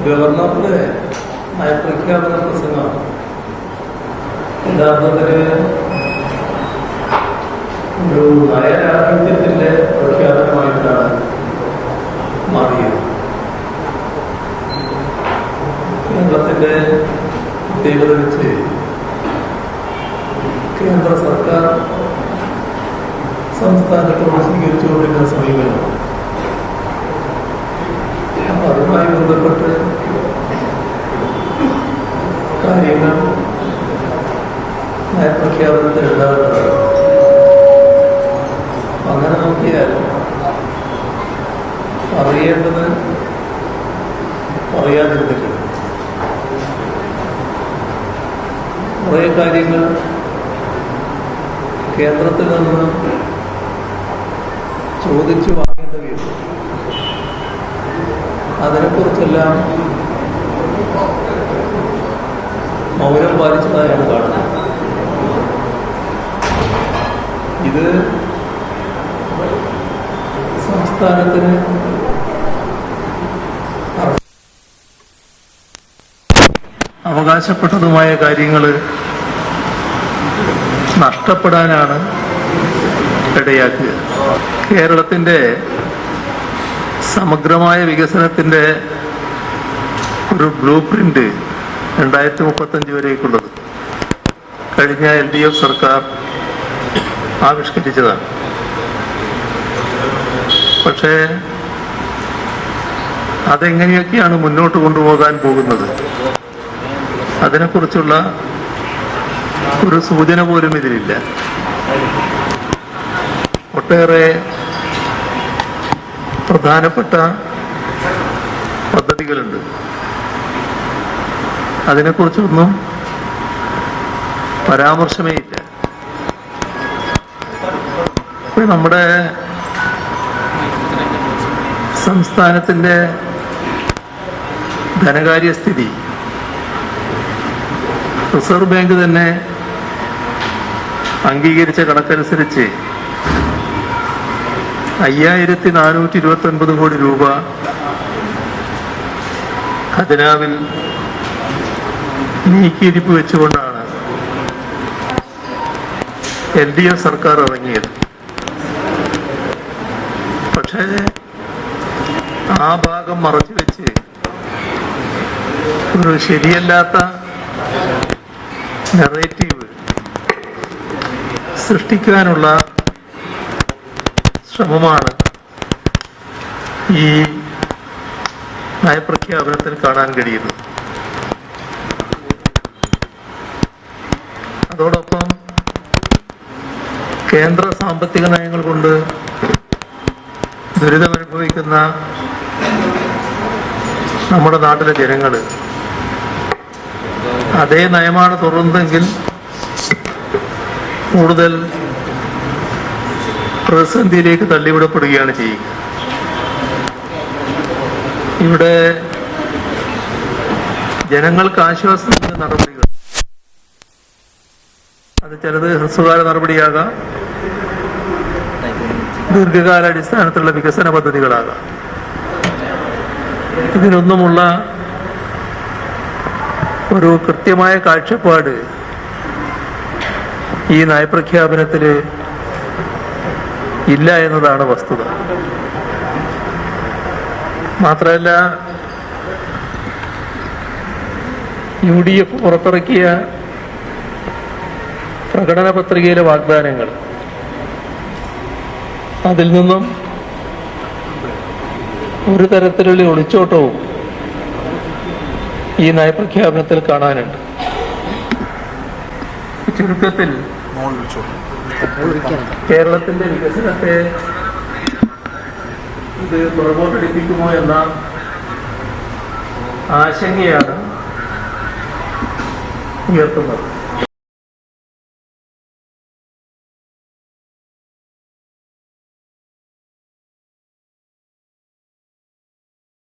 ഗവർണറുടെ നയപ്രഖ്യാപന പ്രസംഗം യഥാർത്ഥത്തില് ഒരു നയരാഹിത്യത്തിന്റെ പ്രഖ്യാപനമായിട്ടാണ് മാറിയത്. കേരളത്തിന്റെ പ്രത്യേകത വെച്ച് കേന്ദ്ര സർക്കാർ സംസ്ഥാനത്തോട് സ്വീകരിച്ചുകൊണ്ടിരുന്ന സമീപനം, അതുമായി ബന്ധപ്പെട്ട് കാര്യങ്ങൾ നയപ്രഖ്യാപനത്തിൽ ഉണ്ടാകുന്നത്. അങ്ങനെ നോക്കിയാൽ അറിയേണ്ടത് പറയാതിരുന്നിട്ടുണ്ട്. കുറേ കാര്യങ്ങൾ കേന്ദ്രത്തിൽ നിന്ന് ചോദിച്ചു വാങ്ങേണ്ടതുണ്ട്. അതിനെക്കുറിച്ചെല്ലാം മൗനം പാലിച്ചതായാണ് കാണുന്നത്. ഇത് സംസ്ഥാനത്തിന് അവകാശപ്പെട്ടതുമായ കാര്യങ്ങൾ നഷ്ടപ്പെടാനാണ് ഇടയാക്കുക. കേരളത്തിൻ്റെ സമഗ്രമായ വികസനത്തിൻ്റെ ഒരു ബ്ലൂ പ്രിന്റ് 2035 വരേക്കുള്ളത് കഴിഞ്ഞ LDF സർക്കാർ ആവിഷ്കരിച്ചതാണ്. പക്ഷേ അതെങ്ങനെയൊക്കെയാണ് മുന്നോട്ട് കൊണ്ടുപോകാൻ പോകുന്നത്, അതിനെക്കുറിച്ചുള്ള ഒരു സൂചന പോലും ഇതിലില്ല. ഒട്ടേറെ പ്രധാനപ്പെട്ട പദ്ധതികളുണ്ട്, അതിനെക്കുറിച്ചൊന്നും പരാമർശമേ ഇല്ല. നമ്മുടെ സംസ്ഥാനത്തിൻ്റെ ധനകാര്യസ്ഥിതി റിസർവ് ബാങ്ക് തന്നെ അംഗീകരിച്ച കണക്കനുസരിച്ച് 5429 കോടി രൂപ ഖജനാവിൽ നീക്കിയിരിപ്പ് വെച്ചുകൊണ്ടാണ് LDF സർക്കാർ ഇറങ്ങിയത്. പക്ഷേ ആ ഭാഗം മറച്ചു വെച്ച് ഒരു ശരിയല്ലാത്ത നെറേറ്റീവ് സൃഷ്ടിക്കാനുള്ള ശ്രമമാണ് ഈ നയപ്രഖ്യാപനത്തിൽ കാണാൻ കഴിയുന്നത്. അതോടൊപ്പം കേന്ദ്ര സാമ്പത്തിക നയങ്ങൾ കൊണ്ട് ദുരിതമനുഭവിക്കുന്ന നമ്മുടെ നാട്ടിലെ ജനങ്ങൾ അതേ നയമാണ് തുടർന്നതെങ്കിൽ കൂടുതൽ പ്രതിസന്ധിയിലേക്ക് തള്ളിവിടപ്പെടുകയാണ് ചെയ്യുക. ഇവിടെ ജനങ്ങൾക്ക് ആശ്വാസം നൽകുന്ന നടപടികൾ, അത് ചിലത് ഹ്രസ്വകാല നടപടിയാകാം, ദീർഘകാലാടിസ്ഥാനത്തിലുള്ള വികസന പദ്ധതികളാകാം. ഇതിനൊന്നുമുള്ള ഒരു കൃത്യമായ കാഴ്ചപ്പാട് ഈ നയപ്രഖ്യാപനത്തിൽ ഇല്ല എന്നതാണ് വസ്തുത. മാത്രമല്ല, UDF പുറത്തിറക്കിയ പ്രകടന പത്രികയിലെ വാഗ്ദാനങ്ങൾ, അതിൽ നിന്നും ഒരു തരത്തിലുള്ള ഒളിച്ചോട്ടവും ഈ നയപ്രഖ്യാപനത്തിൽ കാണാനുണ്ട്. ചുരുക്കത്തിൽ കേരളത്തിന്റെ വികസനത്തെ ഇത് പുറകോട്ടടിപ്പിക്കുമോ എന്ന ആശങ്കയാണ് ഉയർത്തുന്നത്.